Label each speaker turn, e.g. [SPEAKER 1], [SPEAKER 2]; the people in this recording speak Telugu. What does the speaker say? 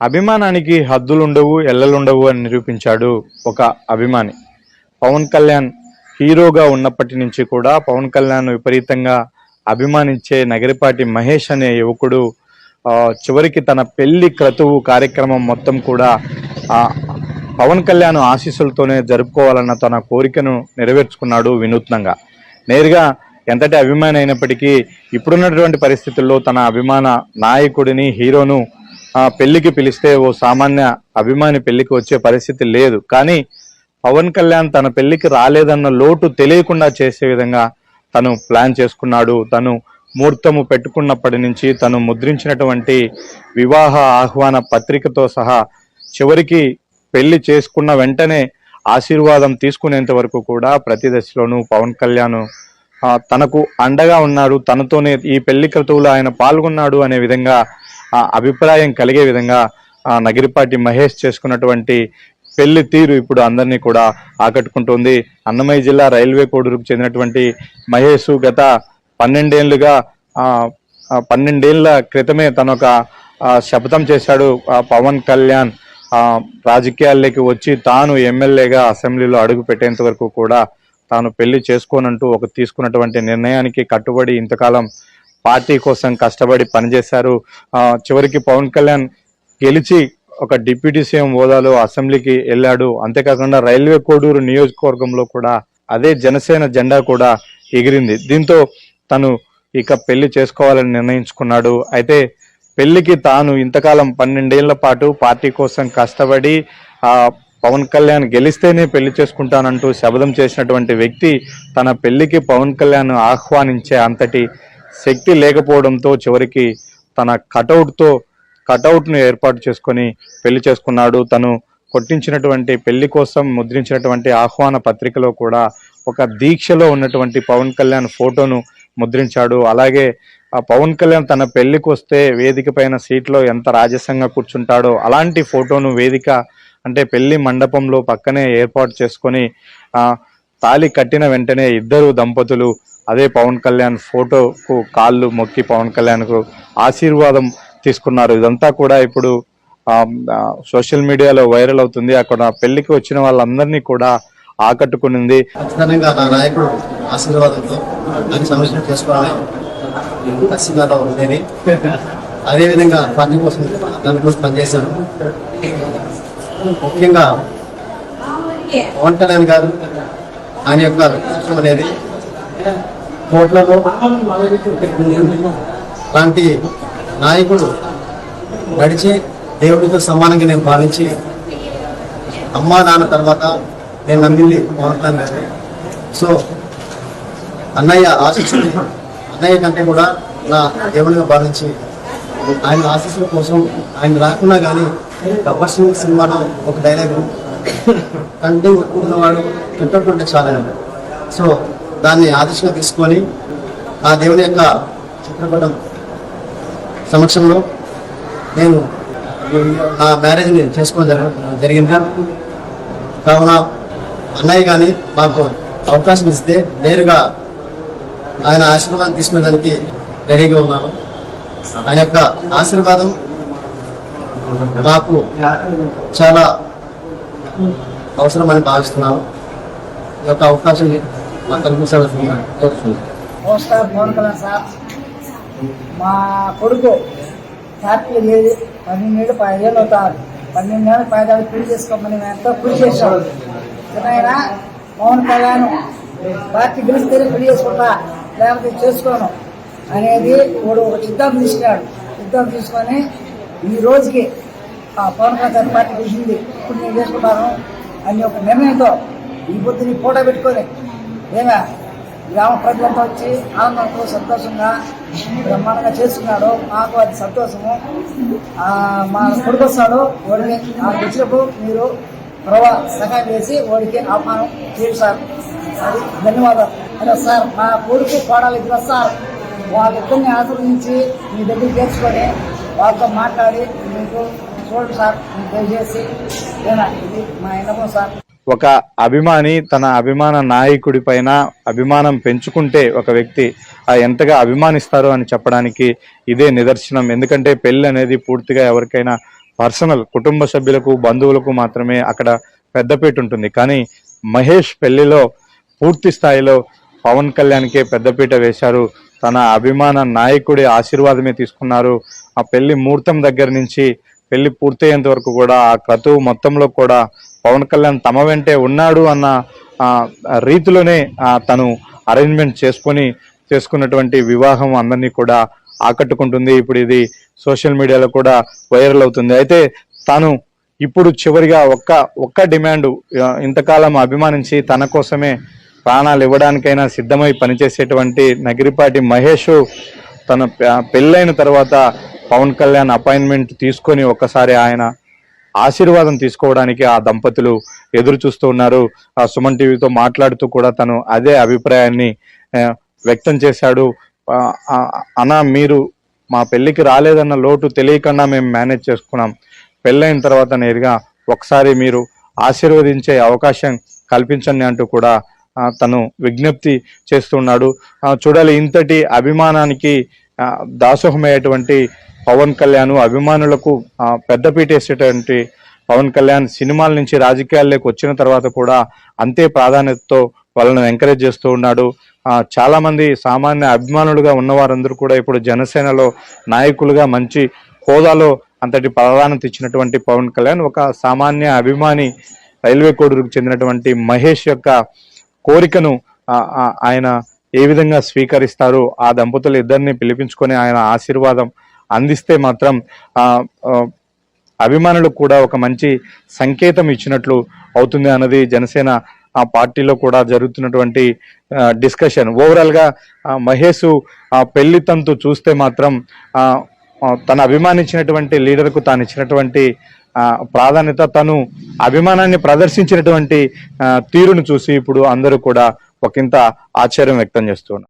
[SPEAKER 1] అభిమానానికి హద్దులుండవు, ఎల్లలుండవు అని నిరూపించాడు ఒక అభిమాని. పవన్ కళ్యాణ్ హీరోగా ఉన్నప్పటి నుంచి కూడా పవన్ కళ్యాణ్ విపరీతంగా అభిమానించే నగరిపాటి మహేష్ అనే యువకుడు చివరికి తన పెళ్లి క్రతువు కార్యక్రమం మొత్తం కూడా పవన్ కళ్యాణ్ ఆశీస్సులతోనే జరుపుకోవాలన్న తన కోరికను నెరవేర్చుకున్నాడు వినూత్నంగా. నేరుగా ఎంతటి అభిమాని అయినప్పటికీ ఇప్పుడున్నటువంటి పరిస్థితుల్లో తన అభిమాన నాయకుడిని, హీరోను పెళ్లికి పిలిస్తే ఓ సామాన్య అభిమాని పెళ్లికి వచ్చే పరిస్థితి లేదు. కానీ పవన్ కళ్యాణ్ తన పెళ్లికి రాలేదన్న లోటు తెలియకుండా చేసే విధంగా తను ప్లాన్ చేసుకున్నాడు. తను ముహూర్తము పెట్టుకున్నప్పటి నుంచి తను ముద్రించినటువంటి వివాహ ఆహ్వాన పత్రికతో సహా చివరికి పెళ్లి చేసుకున్న వెంటనే ఆశీర్వాదం తీసుకునేంత వరకు కూడా ప్రతి దశలోనూ పవన్ కళ్యాణ్ తనకు అండగా ఉన్నాడు, తనతోనే ఈ పెళ్లి క్రతువులో ఆయన పాల్గొన్నాడు అనే విధంగా అభిప్రాయం కలిగే విధంగా నగిరిపాటి మహేష్ చేసుకున్నటువంటి పెళ్లి తీరు ఇప్పుడు అందరినీ కూడా ఆకట్టుకుంటుంది. అన్నమయ్య జిల్లా రైల్వే కోడూరుకు చెందినటువంటి మహేష్ గత 12 ఏళ్ల క్రితమే తనొక శపథం చేశాడు. పవన్ కళ్యాణ్ రాజకీయాల్లోకి వచ్చి తాను ఎమ్మెల్యేగా అసెంబ్లీలో అడుగు పెట్టేంత వరకు కూడా తాను పెళ్లి చేసుకోనంటూ తీసుకున్నటువంటి నిర్ణయానికి కట్టుబడి ఇంతకాలం పార్టీ కోసం కష్టపడి పనిచేశారు. చివరికి పవన్ కళ్యాణ్ గెలిచి ఒక డిప్యూటీ సీఎం హోదాలో అసెంబ్లీకి వెళ్ళాడు. అంతేకాకుండా రైల్వే కోడూరు నియోజకవర్గంలో కూడా అదే జనసేన జెండా కూడా ఎగిరింది. దీంతో తను ఇక పెళ్లి చేసుకోవాలని నిర్ణయించుకున్నాడు. అయితే పెళ్లికి తాను ఇంతకాలం 12 ఏళ్ల పాటు పార్టీ కోసం కష్టపడి పవన్ కళ్యాణ్ గెలిస్తేనే పెళ్లి చేసుకుంటానంటూ శపథం చేసినటువంటి వ్యక్తి తన పెళ్లికి పవన్ కళ్యాణ్ ఆహ్వానించే అంతటి శక్తి లేకపోవడంతో చివరికి తన కటౌట్ను ఏర్పాటు చేసుకొని పెళ్లి చేసుకున్నాడు. తను కొట్టించినటువంటి పెళ్లి కోసం ముద్రించినటువంటి ఆహ్వాన పత్రికలో కూడా ఒక దీక్షలో ఉన్నటువంటి పవన్ కళ్యాణ్ ఫోటోను ముద్రించాడు. అలాగే పవన్ కళ్యాణ్ తన పెళ్లికి వస్తే వేదిక పైన సీట్లో ఎంత రాజసంగా కూర్చుంటాడో అలాంటి ఫోటోను వేదిక అంటే పెళ్లి మండపంలో పక్కనే ఏర్పాటు చేసుకొని తాళి కట్టిన వెంటనే ఇద్దరు దంపతులు అదే పవన్ కళ్యాణ్ ఫోటోకు కాళ్ళు మొక్కి పవన్ కళ్యాణ్కు ఆశీర్వాదం తీసుకున్నారు. ఇదంతా కూడా ఇప్పుడు సోషల్ మీడియాలో వైరల్ అవుతుంది. అక్కడ పెళ్లికి వచ్చిన వాళ్ళందరినీ కూడా ఆకట్టుకునింది.
[SPEAKER 2] ఖచ్చితంగా నా నాయకుడు ఆశీర్వాదంతో దాన్ని సమస్య చేసుకోవాలని ఉండేది. అదేవిధంగా పార్టీ కోసం దానికోసం పనిచేశాను. ముఖ్యంగా పవన్ కళ్యాణ్ గారు ఆయన యొక్క వ్యక్తిత్వం అనేది కోట్లలో లాంటి నాయకుడు నడిచి దేవుడితో సమానంగా నేను భావించి అమ్మా నాన్న తర్వాత నేను నమ్మింది పవన్ కళ్యాణ్ గారు. సో అన్నయ్య ఆశీస్సులు అన్నయ్య కంటే కూడా నా దేవుడిగా భావించి ఆయన ఆశీస్సుల కోసం ఆయన రాకున్నా కానీ గబ్బర్ సింగ్ సినిమాలో ఒక డైలాగ్ కంటే ఉన్నవాడు చుట్టూ చాలా. సో దాన్ని ఆదర్శంగా తీసుకొని ఆ దేవుని యొక్క చిత్రపటం సమక్షంలో నేను నా మ్యారేజ్ని చేసుకోవడం జరిగింది. కావున అన్నయ్య కానీ మాకు అవకాశం ఇస్తే నేరుగా ఆయన ఆశీర్వాదం తీసుకునేదానికి రెడీగా ఉన్నాను. ఆయన యొక్క ఆశీర్వాదం నాకు చాలా అవసరమని భావిస్తున్నాను. ఈ యొక్క అవకాశం మాకు
[SPEAKER 3] నమస్కారం. పవన్ కళ్యాణ్ సార్, మా కొడుకు హ్యాపీ లేదు 12 ఏళ్ళు 5 ఏళ్ళు అవుతారు. 12 ఏళ్ళు 5 ఏళ్ళు పెళ్లి చేసుకోమని మేము ఎంతో కృషి చేశాం. చిన్న పవన్ కళ్యాణ్ పార్టీ గెలిస్తేనే పెళ్లి చేసుకుంటా లేకపోతే చేసుకోను అనేది వాడు ఒక సిద్ధాంతం తీసుకున్నాడు. సిద్ధాంతం తీసుకొని ఈ రోజుకి పవన్ కళ్యాణ్ పార్టీ గెలిచింది, ఇప్పుడు నేను చేసుకుంటాను అని ఒక నిర్ణయంతో ఈ పొద్దుని ఫోటో పెట్టుకొని ఏమే గ్రామ ప్రజలంతా వచ్చి ఆనందంతో సంతోషంగా బ్రహ్మాండంగా చేస్తున్నాడు. మాకు అది సంతోషము. మా కొడుకు వస్తాడు, వాడికి వచ్చినప్పుడు మీరు సహాయం చేసి వాడికి ఆహ్వానం చేయండి సార్. అది ధన్యవాదాలు. అదే సార్, మా కొడుకు కోడలు ఇద్దరు వస్తారు, వాళ్ళిద్దరిని ఆశ్రయించి మీ దగ్గర చేర్చుకొని వాళ్ళతో మాట్లాడి మీకు చూడండి సార్, మీకు దయచేసి ఇది మా విన్నపం సార్.
[SPEAKER 1] ఒక అభిమాని తన అభిమాన నాయకుడి పైన అభిమానం పెంచుకుంటే ఒక వ్యక్తి ఎంతగా అభిమానిస్తారు అని చెప్పడానికి ఇదే నిదర్శనం. ఎందుకంటే పెళ్లి అనేది పూర్తిగా ఎవరికైనా పర్సనల్ కుటుంబ సభ్యులకు బంధువులకు మాత్రమే అక్కడ పెద్దపీట ఉంటుంది. కానీ మహేష్ పెళ్లిలో పూర్తి స్థాయిలో పవన్ కళ్యాణ్కే పెద్దపీట వేశారు. తన అభిమాన నాయకుడి ఆశీర్వాదమే తీసుకున్నారు. ఆ పెళ్లి ముహూర్తం దగ్గర నుంచి పెళ్లి పూర్తయ్యేంత వరకు కూడా ఆ క్రతువు మొత్తంలో కూడా పవన్ కళ్యాణ్ తమ వెంటే ఉన్నాడు అన్న రీతిలోనే తను అరేంజ్మెంట్ చేసుకున్నటువంటి వివాహం అందరినీ కూడా ఆకట్టుకుంటుంది. ఇప్పుడు ఇది సోషల్ మీడియాలో కూడా వైరల్ అవుతుంది. అయితే తాను ఇప్పుడు చివరిగా ఒక్క డిమాండ్, ఇంతకాలం అభిమానించి తన కోసమే ప్రాణాలు ఇవ్వడానికైనా సిద్ధమై పనిచేసేటువంటి నగిరిపాటి మహేష్ తన పెళ్ళైన తర్వాత పవన్ కళ్యాణ్ అపాయింట్మెంట్ తీసుకొని ఒక్కసారి ఆయన ఆశీర్వాదం తీసుకోవడానికి ఆ దంపతులు ఎదురు చూస్తూ ఉన్నారు. సుమన్ టీవీతో మాట్లాడుతూ కూడా తను అదే అభిప్రాయాన్ని వ్యక్తం చేశాడు. అన్నా, మీరు మా పెళ్లికి రాలేదన్న లోటు తెలియకుండా మేము మేనేజ్ చేసుకున్నాం. పెళ్ళైన తర్వాత నేరుగా ఒకసారి మీరు ఆశీర్వదించే అవకాశం కల్పించండి అంటూ కూడా తను విజ్ఞప్తి చేస్తున్నాడు. చూడాలి, ఇంతటి అభిమానానికి దాసోహమయ్యేటువంటి పవన్ కళ్యాణ్, అభిమానులకు పెద్దపీట వేసేటువంటి పవన్ కళ్యాణ్ సినిమాల నుంచి రాజకీయాల్లోకి వచ్చిన తర్వాత కూడా అంతే ప్రాధాన్యతతో వాళ్ళని ఎంకరేజ్ చేస్తూ ఉన్నాడు. చాలా మంది సామాన్య అభిమానులుగా ఉన్నవారందరూ కూడా ఇప్పుడు జనసేనలో నాయకులుగా మంచి హోదాలో అంతటి ప్రాధాన్యత ఇచ్చినటువంటి పవన్ కళ్యాణ్ ఒక సామాన్య అభిమాని రైల్వే కోడూరుకు చెందినటువంటి మహేష్ యొక్క కోరికను ఆయన ఏ విధంగా స్వీకరిస్తారు, ఆ దంపతులు ఇద్దరిని పిలిపించుకొని ఆయన ఆశీర్వాదం అందిస్తే మాత్రం అభిమానులకు కూడా ఒక మంచి సంకేతం ఇచ్చినట్లు అవుతుంది అన్నది జనసేన పార్టీలో కూడా జరుగుతున్నటువంటి డిస్కషన్. ఓవరాల్ గా మహేష్ పెళ్లి తంతు చూస్తే మాత్రం తను అభిమానించినటువంటి లీడర్కు తాను ఇచ్చినటువంటి ప్రాధాన్యత, తను అభిమానాన్ని ప్రదర్శించినటువంటి తీరును చూసి ఇప్పుడు అందరూ కూడా ఒకంత ఆశ్చర్యం వ్యక్తం చేస్తున్నారు.